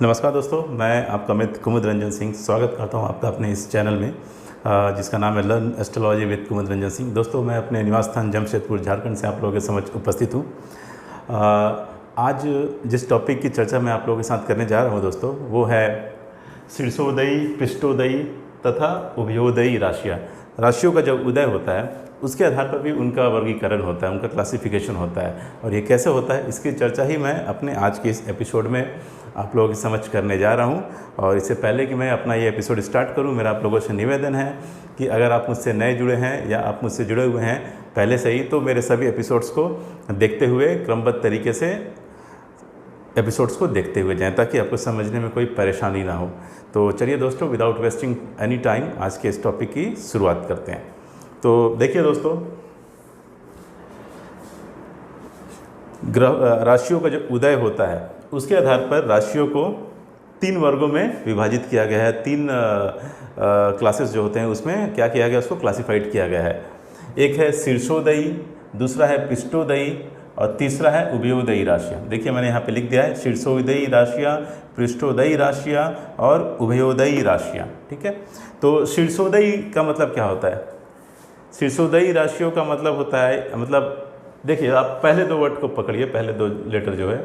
नमस्कार दोस्तों, मैं आपका मित्र कुमुद रंजन सिंह स्वागत करता हूं आपका अपने इस चैनल में जिसका नाम है लर्न एस्ट्रोलॉजी विद कुमुद रंजन सिंह। दोस्तों, मैं अपने निवास स्थान जमशेदपुर झारखंड से आप लोगों के समक्ष उपस्थित हूं। आज जिस टॉपिक की चर्चा मैं आप लोगों के साथ करने जा रहा हूं दोस्तों, वो है शीर्षोदयी, पृष्ठोदयी तथा उभयोदयी राशियाँ। राशियों का जब उदय होता है उसके आधार पर भी उनका वर्गीकरण होता है, उनका क्लासिफिकेशन होता है, और ये कैसे होता है इसकी चर्चा ही मैं अपने आज के इस एपिसोड में आप लोगों की समझ करने जा रहा हूं। और इससे पहले कि मैं अपना ये एपिसोड स्टार्ट करूं, मेरा आप लोगों से निवेदन है कि अगर आप मुझसे नए जुड़े हैं या आप मुझसे जुड़े हुए हैं पहले से ही, तो मेरे सभी एपिसोड्स को देखते हुए क्रमबद्ध तरीके से एपिसोड्स को देखते हुए जाएं ताकि आपको समझने में कोई परेशानी ना हो। तो चलिए दोस्तों, विदाउट वेस्टिंग एनी टाइम आज के इस टॉपिक की शुरुआत करते हैं। तो देखिए दोस्तों, राशियों का जो उदय होता है उसके आधार पर राशियों को 3 वर्गों में विभाजित किया गया है। 3 क्लासेस जो होते हैं उसमें क्या किया गया, उसको क्लासिफाइड किया गया है। एक है शीर्षोदयी, दूसरा है पृष्ठोदयी और तीसरा है उभयोदयी राशियाँ। देखिए मैंने यहाँ पे लिख दिया है शीर्षोदयी राशियाँ, पृष्ठोदयी राशियाँ और उभयोदयी राशियाँ। ठीक है, तो शीर्षोदयी का मतलब क्या होता है? शीर्षोदयी राशियों का मतलब होता है, मतलब देखिए आप पहले 2 वर्ड को पकड़िए, पहले 2 लेटर जो है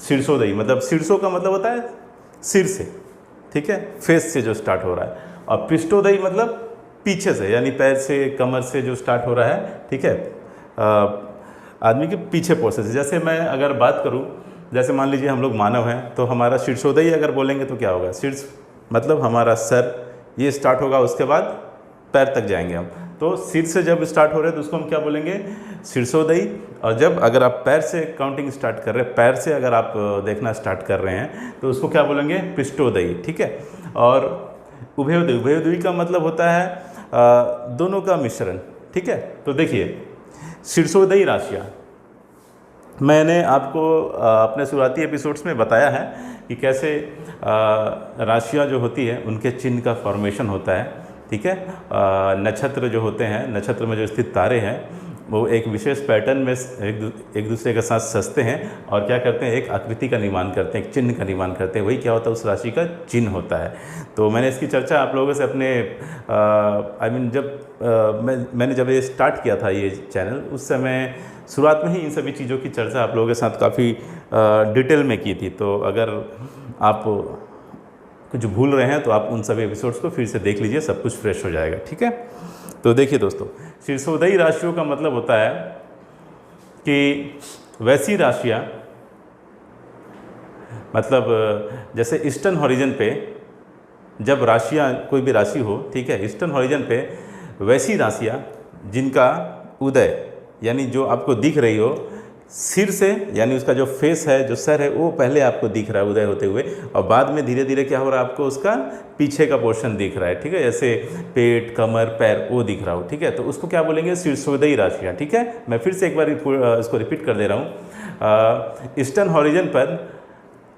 शीर्षोदयी, मतलब शीर्षों का मतलब होता है सिर से, ठीक है, फेस से जो स्टार्ट हो रहा है, और पृष्ठोदयी मतलब पीछे से, यानी पैर से, कमर से जो स्टार्ट हो रहा है, ठीक है, आदमी के पीछे पोर्शन से। जैसे मैं अगर बात करूं, जैसे मान लीजिए हम लोग मानव हैं, तो हमारा शीर्षोदयी अगर बोलेंगे तो क्या होगा? शीर्ष मतलब हमारा सर, ये स्टार्ट होगा, उसके बाद पैर तक जाएंगे हम। तो सिर से जब स्टार्ट हो रहे हैं तो उसको हम क्या बोलेंगे? शीर्षोदयी। और जब अगर आप पैर से काउंटिंग स्टार्ट कर रहे हैं, पैर से अगर आप देखना स्टार्ट कर रहे हैं तो उसको क्या बोलेंगे? पृष्ठोदयी। ठीक है, और उभयोदयी, उभयोदयी का मतलब होता है दोनों का मिश्रण। ठीक है, तो देखिए शीर्षोदयी राशियाँ मैंने आपको अपने शुरुआती एपिसोड्स में बताया है कि कैसे राशियाँ जो होती है उनके चिन्ह का फॉर्मेशन होता है। ठीक है, नक्षत्र जो होते हैं, नक्षत्र में जो स्थित तारे हैं वो एक विशेष पैटर्न में एक दूसरे के साथ सजते हैं और क्या करते हैं? एक आकृति का निर्माण करते हैं, एक चिन्ह का निर्माण करते हैं। वही क्या होता है? उस राशि का चिन्ह होता है। तो मैंने इसकी चर्चा आप लोगों से अपने मैंने जब ये स्टार्ट किया था ये चैनल, उस समय शुरुआत में ही इन सभी चीज़ों की चर्चा आप लोगों के साथ काफ़ी डिटेल में की थी। तो अगर आप कुछ भूल रहे हैं तो आप उन सभी एपिसोड्स को फिर से देख लीजिए, सब कुछ फ्रेश हो जाएगा। ठीक है, तो देखिए दोस्तों, शीर्षोदयी राशियों का मतलब होता है कि वैसी राशियाँ, मतलब जैसे ईस्टर्न हॉरिजन पे जब राशियाँ, कोई भी राशि हो, ठीक है, ईस्टर्न हॉरिजन पे वैसी राशियाँ जिनका उदय, यानी जो आपको दिख रही हो सिर से, यानी उसका जो फेस है, जो सर है, वो पहले आपको दिख रहा है उदय होते हुए, और बाद में धीरे धीरे क्या हो रहा है? आपको उसका पीछे का पोर्शन दिख रहा है। ठीक है, जैसे पेट, कमर, पैर, वो दिख रहा हो। ठीक है, तो उसको क्या बोलेंगे? शीर्षोदयी राशियाँ। ठीक है, मैं फिर से एक बार इसको रिपीट कर दे रहा हूँ। ईस्टर्न हॉरिजन पर,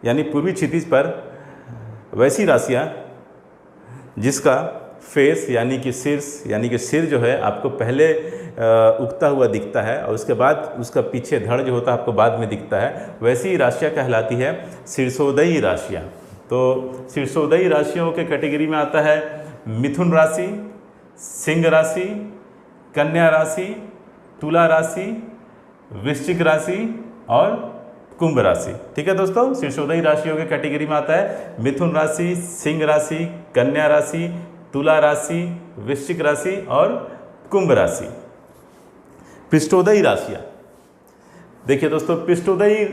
यानी पूर्वी क्षितिज पर वैसी राशियाँ जिसका फेस यानी कि शीर्ष, यानी कि सिर जो है आपको पहले उगता हुआ दिखता है और उसके बाद उसका पीछे धड़ जो होता है आपको बाद में दिखता है, वैसी राशियाँ कहलाती है शीर्षोदयी राशियाँ। तो शीर्षोदयी राशियों के कैटेगरी में आता है मिथुन राशि, सिंह राशि, कन्या राशि, तुला राशि, वृश्चिक राशि और कुंभ राशि। ठीक है दोस्तों, शीर्षोदयी राशियों के कैटेगरी में आता है मिथुन राशि, सिंह राशि, कन्या राशि, तुला राशि, वृश्चिक राशि और कुंभ राशि। पृष्ठोदयी राशियाँ, देखिए दोस्तों, पृष्ठोदयी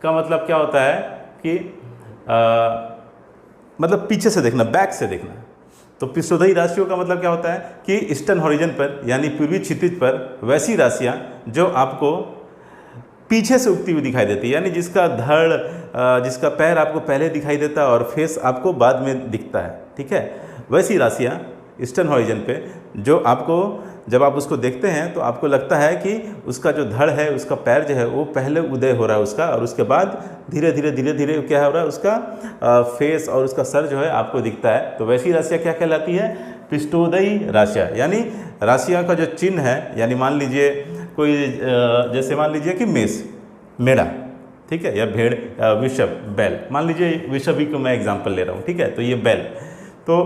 का मतलब क्या होता है कि मतलब पीछे से देखना, बैक से देखना। तो पृष्ठोदयी राशियों का मतलब क्या होता है कि ईस्टर्न हॉरिजन पर, यानी पूर्वी क्षितिज पर वैसी राशियाँ जो आपको पीछे से उगती हुई दिखाई देती है, यानी जिसका धड़, जिसका पैर आपको पहले दिखाई देता है और फेस आपको बाद में दिखता है। ठीक है, वैसी राशियाँ ईस्टर्न हॉरिजन पे जो आपको, जब आप उसको देखते हैं तो आपको लगता है कि उसका जो धड़ है, उसका पैर जो है वो पहले उदय हो रहा है उसका, और उसके बाद धीरे धीरे क्या हो रहा है? उसका फेस और उसका सर जो है आपको दिखता है। तो वैसी राशियाँ क्या कहलाती है? पृष्ठोदयी राशियाँ, यानी राशियाँ का जो चिन्ह है, यानी मान लीजिए कोई, जैसे मान लीजिए कि मेष, मेढ़ा, ठीक है, या भेड़, वृषभ, बैल, मान लीजिए वृषभ ही को मैं एग्जांपल ले रहा हूँ, ठीक है, तो ये बैल। तो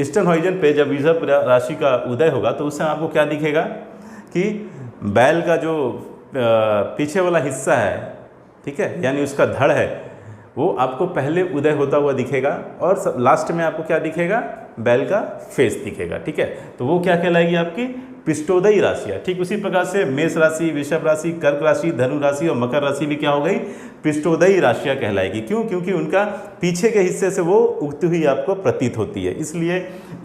ईस्टर्न हॉरिजन पे जब वृषभ राशि का उदय होगा तो उससे आपको क्या दिखेगा कि बैल का जो पीछे वाला हिस्सा है, ठीक है, यानी उसका धड़ है, वो आपको पहले उदय होता हुआ दिखेगा और लास्ट में आपको क्या दिखेगा, बैल का फेस दिखेगा, ठीक है। तो वो क्या कहलाएगी, आपकी पृष्ठोदयी राशियाँ। ठीक उसी प्रकार से मेष राशि, वृषभ राशि, कर्क राशि, धनु राशि और मकर राशि भी क्या हो गई, पृष्ठोदयी राशियाँ कहलाएगी। क्यों? क्योंकि उनका पीछे के हिस्से से वो उगती हुई आपको प्रतीत होती है, इसलिए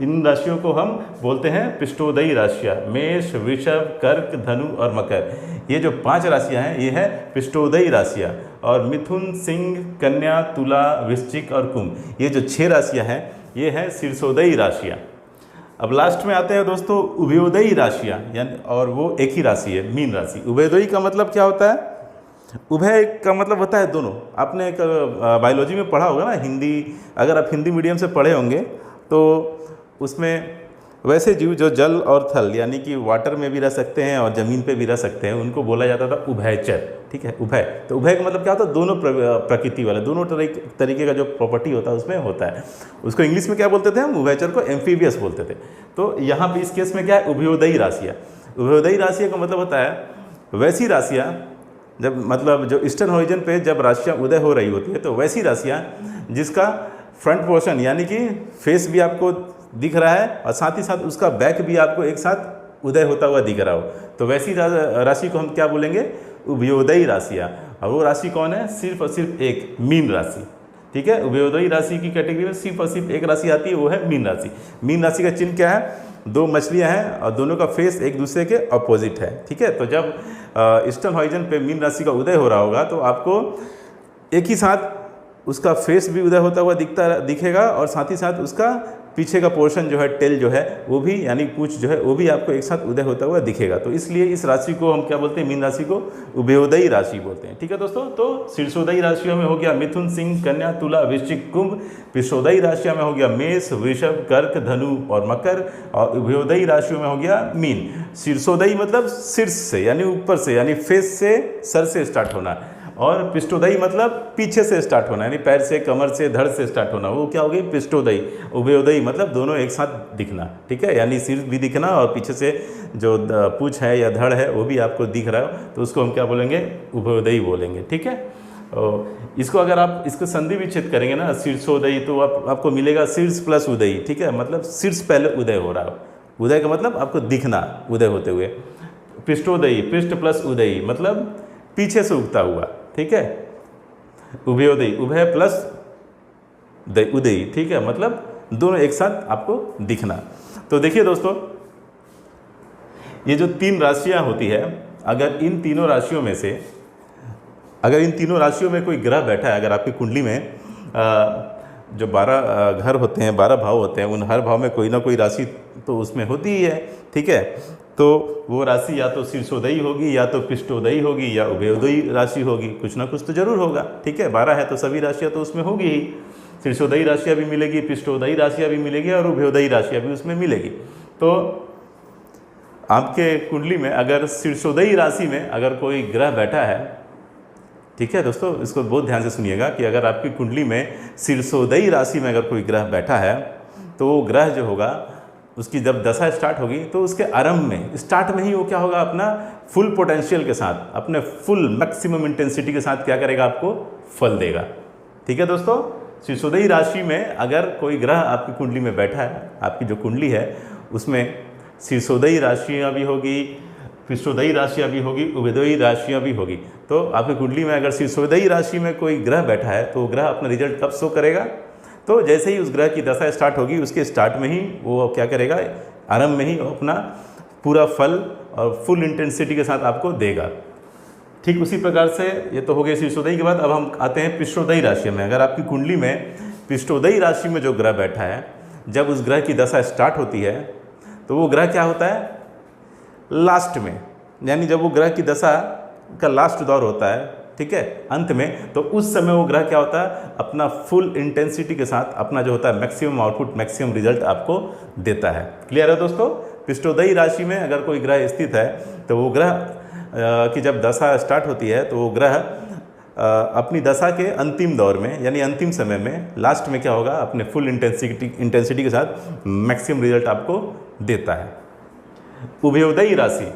इन राशियों को हम बोलते हैं पृष्ठोदयी राशियाँ। मेष, वृषभ, कर्क, धनु और मकर, ये जो 5 राशियाँ हैं ये है पृष्ठोदयी राशियाँ। और मिथुन, सिंह, कन्या, तुला, वृश्चिक और कुंभ, ये जो 6 राशियाँ हैं ये हैं शीर्षोदयी राशियाँ। अब लास्ट में आते हैं दोस्तों उभयोदयी राशियाँ, यानी और वो एक ही राशि है, मीन राशि। उभयोदयी का मतलब क्या होता है, उभय का मतलब होता है दोनों। आपने एक बायोलॉजी में पढ़ा होगा ना, हिंदी, अगर आप हिंदी मीडियम से पढ़े होंगे तो उसमें वैसे जीव जो जल और थल यानी कि वाटर में भी रह सकते हैं और ज़मीन पे भी रह सकते हैं, उनको बोला जाता था उभयचर, ठीक है, उभय। तो उभय का मतलब क्या होता है, दोनों प्रकृति वाले, दोनों तरीके का जो प्रॉपर्टी होता है उसमें होता है। उसको इंग्लिश में क्या बोलते थे हम, उभयचर को एम्फीबियस बोलते थे। तो यहाँ पे इस केस में क्या है, उभयोदयी राशियाँ। उभयोदयी राशियाँ का मतलब होता है वैसी राशियाँ, जब मतलब जो ईस्टर्न हॉरिजन पे जब राशियाँ उदय हो रही होती है तो वैसी राशियाँ जिसका फ्रंट पोर्शन यानी कि फेस भी आपको दिख रहा है और साथ ही साथ उसका बैक भी आपको एक साथ उदय होता हुआ दिख रहा हो, तो वैसी राशि को हम क्या बोलेंगे, उभयोदयी राशियाँ। और वो राशि कौन है, सिर्फ और सिर्फ एक, मीन राशि, ठीक है। उभयोदयी राशि की कैटेगरी में सिर्फ और सिर्फ एक राशि आती है, वो है मीन राशि। मीन राशि का चिन्ह क्या है, 2 मछलियाँ हैं और दोनों का फेस एक दूसरे के अपोजिट है, ठीक है। तो जब ईस्टर्न हॉरिजन पे मीन राशि का उदय हो रहा होगा तो आपको एक ही साथ उसका फेस भी उदय होता हुआ दिखेगा और साथ ही साथ उसका पीछे का पोर्शन जो है, टेल जो है वो भी, यानी पूंछ जो है वो भी आपको एक साथ उदय होता हुआ दिखेगा। तो इसलिए इस राशि को हम क्या बोलते हैं, मीन राशि को उभयोदयी राशि बोलते हैं, ठीक है दोस्तों। तो शीर्षोदयी राशियों में हो गया मिथुन, सिंह, कन्या, तुला, वृश्चिक, कुंभ। पृष्ठोदयी राशियों में हो गया मेष, वृषभ, कर्क, धनु और मकर। और उभयोदयी राशियों में हो गया मीन। शीर्षोदयी मतलब शीर्ष से यानी ऊपर से, यानी फेस से, सर से स्टार्ट होना, और पृष्ठोदयी मतलब पीछे से स्टार्ट होना, यानी पैर से, कमर से, धड़ से स्टार्ट होना, वो क्या हो गई, पृष्ठोदयी। उभयोदयी मतलब दोनों एक साथ दिखना, ठीक है, यानी सिर भी दिखना और पीछे से जो पूंछ है या धड़ है वो भी आपको दिख रहा हो, तो उसको हम क्या बोलेंगे, उभयोदयी बोलेंगे, ठीक है। और इसको अगर आप इसको संधि विच्छेद करेंगे ना, शीर्षोदयी, तो आपको मिलेगा शीर्ष प्लस उदयी, ठीक है, मतलब शीर्ष पहले उदय हो रहा हो। उदय का मतलब आपको दिखना उदय होते हुए। पृष्ठोदयी, पृष्ठ प्लस उदयी मतलब पीछे से उगता हुआ, ठीक है। उभयोदयी, उभय प्लस उदयी, ठीक है, मतलब दोनों एक साथ आपको दिखना। तो देखिए दोस्तों, ये जो 3 राशियां होती है, अगर इन तीनों राशियों में से, अगर इन तीनों राशियों में कोई ग्रह बैठा है, अगर आपकी कुंडली में जो 12 घर होते हैं, 12 भाव होते हैं, उन हर भाव में कोई ना कोई राशि तो उसमें होती ही है, ठीक है। तो वो राशि या तो शीर्षोदयी होगी, या तो पृष्ठोदयी होगी, या उभयोदयी राशि होगी, कुछ ना कुछ तो जरूर होगा, ठीक है। 12 है तो सभी राशियाँ तो उसमें होगी ही। शीर्षोदयी राशियाँ भी मिलेगी, पृष्ठोदयी राशियाँ भी मिलेगी और उभयोदयी राशियाँ भी उसमें मिलेगी। तो आपके कुंडली में अगर शीर्षोदयी राशि में अगर कोई ग्रह बैठा है, ठीक है दोस्तों, इसको बहुत ध्यान से सुनिएगा कि अगर आपकी कुंडली में शीर्षोदयी राशि में अगर कोई ग्रह बैठा है, तो वो ग्रह जो होगा उसकी जब दशा स्टार्ट होगी तो उसके आरंभ में, स्टार्ट में ही वो क्या होगा, अपना फुल पोटेंशियल के साथ, अपने फुल मैक्सिमम इंटेंसिटी के साथ क्या करेगा, आपको फल देगा, ठीक है दोस्तों। शीर्षोदयी राशि में अगर कोई ग्रह आपकी कुंडली में बैठा है, आपकी जो कुंडली है उसमें शीर्षोदयी राशियाँ भी होगी, पृष्ठोदयी राशियाँ भी होगी, उभयोदयी राशियाँ भी होगी। तो आपकी कुंडली में अगर शीर्षोदयी राशि में कोई ग्रह बैठा है तो वो ग्रह अपना रिजल्ट कब शो करेगा, तो जैसे ही उस ग्रह की दशा स्टार्ट होगी उसके स्टार्ट में ही वो क्या करेगा, आरंभ में ही वो अपना पूरा फल और फुल इंटेंसिटी के साथ आपको देगा। ठीक उसी प्रकार से ये तो हो गया शीर्षोदयी के बाद। अब हम आते हैं पृष्ठोदयी राशि में। अगर आपकी कुंडली में पृष्ठोदयी राशि में जो ग्रह बैठा है, जब उस ग्रह की दशा स्टार्ट होती है तो वो ग्रह क्या होता है, लास्ट में, यानी जब वो ग्रह की दशा का लास्ट दौर होता है, ठीक है, अंत में, तो उस समय वो ग्रह क्या होता है, अपना फुल इंटेंसिटी के साथ अपना जो होता है मैक्सिमम आउटपुट, मैक्सिमम रिजल्ट आपको देता है। क्लियर है दोस्तों। पृष्ठोदयी राशि में अगर कोई ग्रह स्थित है तो वो ग्रह की जब दशा स्टार्ट होती है तो वो ग्रह अपनी दशा के अंतिम दौर में यानी अंतिम समय में लास्ट में क्या होगा, अपने फुल इंटेंसिटी के साथ मैक्सिमम रिजल्ट आपको देता है। उभयोदयी राशि,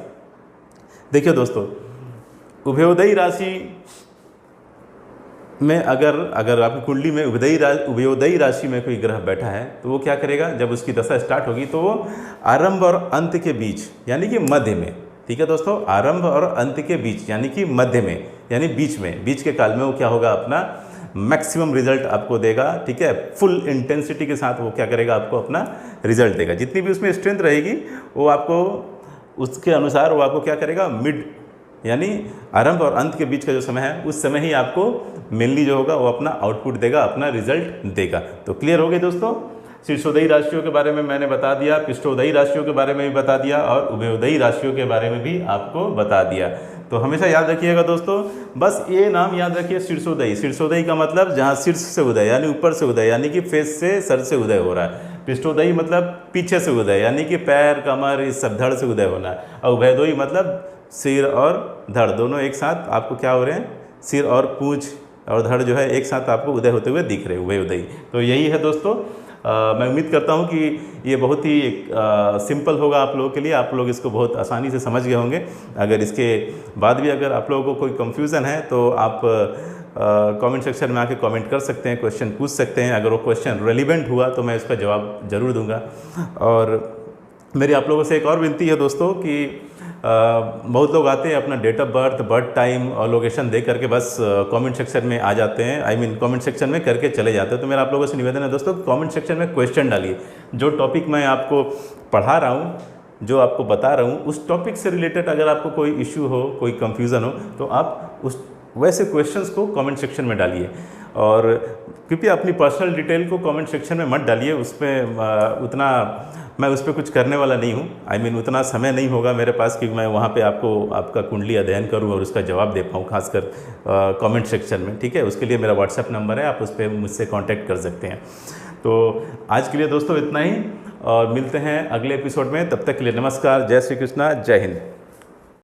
देखिए दोस्तों, उभयोदयी राशि में अगर आपकी कुंडली में उभयोदयी राशि में कोई ग्रह बैठा है तो वो क्या करेगा, जब उसकी दशा स्टार्ट होगी तो वो आरंभ और अंत के बीच यानी कि मध्य में, ठीक है दोस्तों, आरंभ और अंत के बीच यानी कि मध्य में यानी बीच के काल में वो क्या होगा, अपना मैक्सिमम रिजल्ट आपको देगा, ठीक है। फुल इंटेंसिटी के साथ वो क्या करेगा, आपको अपना रिजल्ट देगा। जितनी भी उसमें स्ट्रेंथ रहेगी वो आपको उसके अनुसार वो आपको क्या करेगा, मिड यानी आरंभ और अंत के बीच का जो समय है उस समय ही आपको मेनली जो होगा वो अपना आउटपुट देगा, अपना रिजल्ट देगा। तो क्लियर हो गए दोस्तों, शीर्षोदयी राशियों के बारे में मैंने बता दिया, पृष्ठोदयी राशियों के बारे में भी बता दिया और उभयोदयी राशियों के बारे में भी आपको बता दिया। तो हमेशा याद रखिएगा दोस्तों, बस ये नाम याद रखिए, शीर्षोदयी। शीर्षोदयी का मतलब जहाँ शीर्ष से उदय यानी ऊपर से उदय यानी कि फेस से, सर से उदय हो रहा है। पृष्ठोदयी मतलब पीछे से उदय यानी कि पैर, कमर, इस सब धड़ से उदय होना है। और उभयोदयी मतलब सिर और धड़ दोनों एक साथ आपको क्या हो रहे हैं, सिर और पूंछ और धड़ जो है एक साथ आपको उदय होते हुए दिख रहे हैं, उभयोदयी। तो यही है दोस्तों। मैं उम्मीद करता हूँ कि ये बहुत ही सिंपल होगा आप लोगों के लिए, आप लोग इसको बहुत आसानी से समझ गए होंगे। अगर इसके बाद भी अगर आप लोगों को कोई कंफ्यूजन है तो आप कमेंट सेक्शन में आके कमेंट कर सकते हैं, क्वेश्चन पूछ सकते हैं। अगर वो क्वेश्चन रेलिवेंट हुआ तो मैं उसका जवाब ज़रूर दूंगा। और मेरी आप लोगों से एक और विनती है दोस्तों कि बहुत लोग आते हैं अपना date of birth, birth time और लोकेशन दे करके बस कमेंट सेक्शन में आ जाते हैं, कमेंट सेक्शन में करके चले जाते हैं। तो मेरा आप लोगों से निवेदन है दोस्तों, कमेंट सेक्शन में क्वेश्चन डालिए। जो टॉपिक मैं आपको पढ़ा रहा हूँ, जो आपको बता रहा हूँ, उस टॉपिक से रिलेटेड अगर आपको कोई इश्यू हो, कोई कन्फ्यूज़न हो तो आप उस वैसे क्वेश्चंस को कमेंट सेक्शन में डालिए। और कृपया अपनी पर्सनल डिटेल को कमेंट सेक्शन में मत डालिए, उसमें उतना मैं उस पर कुछ करने वाला नहीं हूँ। उतना समय नहीं होगा मेरे पास कि मैं वहाँ पे आपको आपका कुंडली अध्ययन करूँ और उसका जवाब दे पाऊँ, खासकर कमेंट सेक्शन में, ठीक है। उसके लिए मेरा व्हाट्सएप नंबर है, आप उस पर मुझसे कांटेक्ट कर सकते हैं। तो आज के लिए दोस्तों इतना ही, और मिलते हैं अगले एपिसोड में। तब तक के लिए नमस्कार, जय श्री कृष्णा, जय हिंद।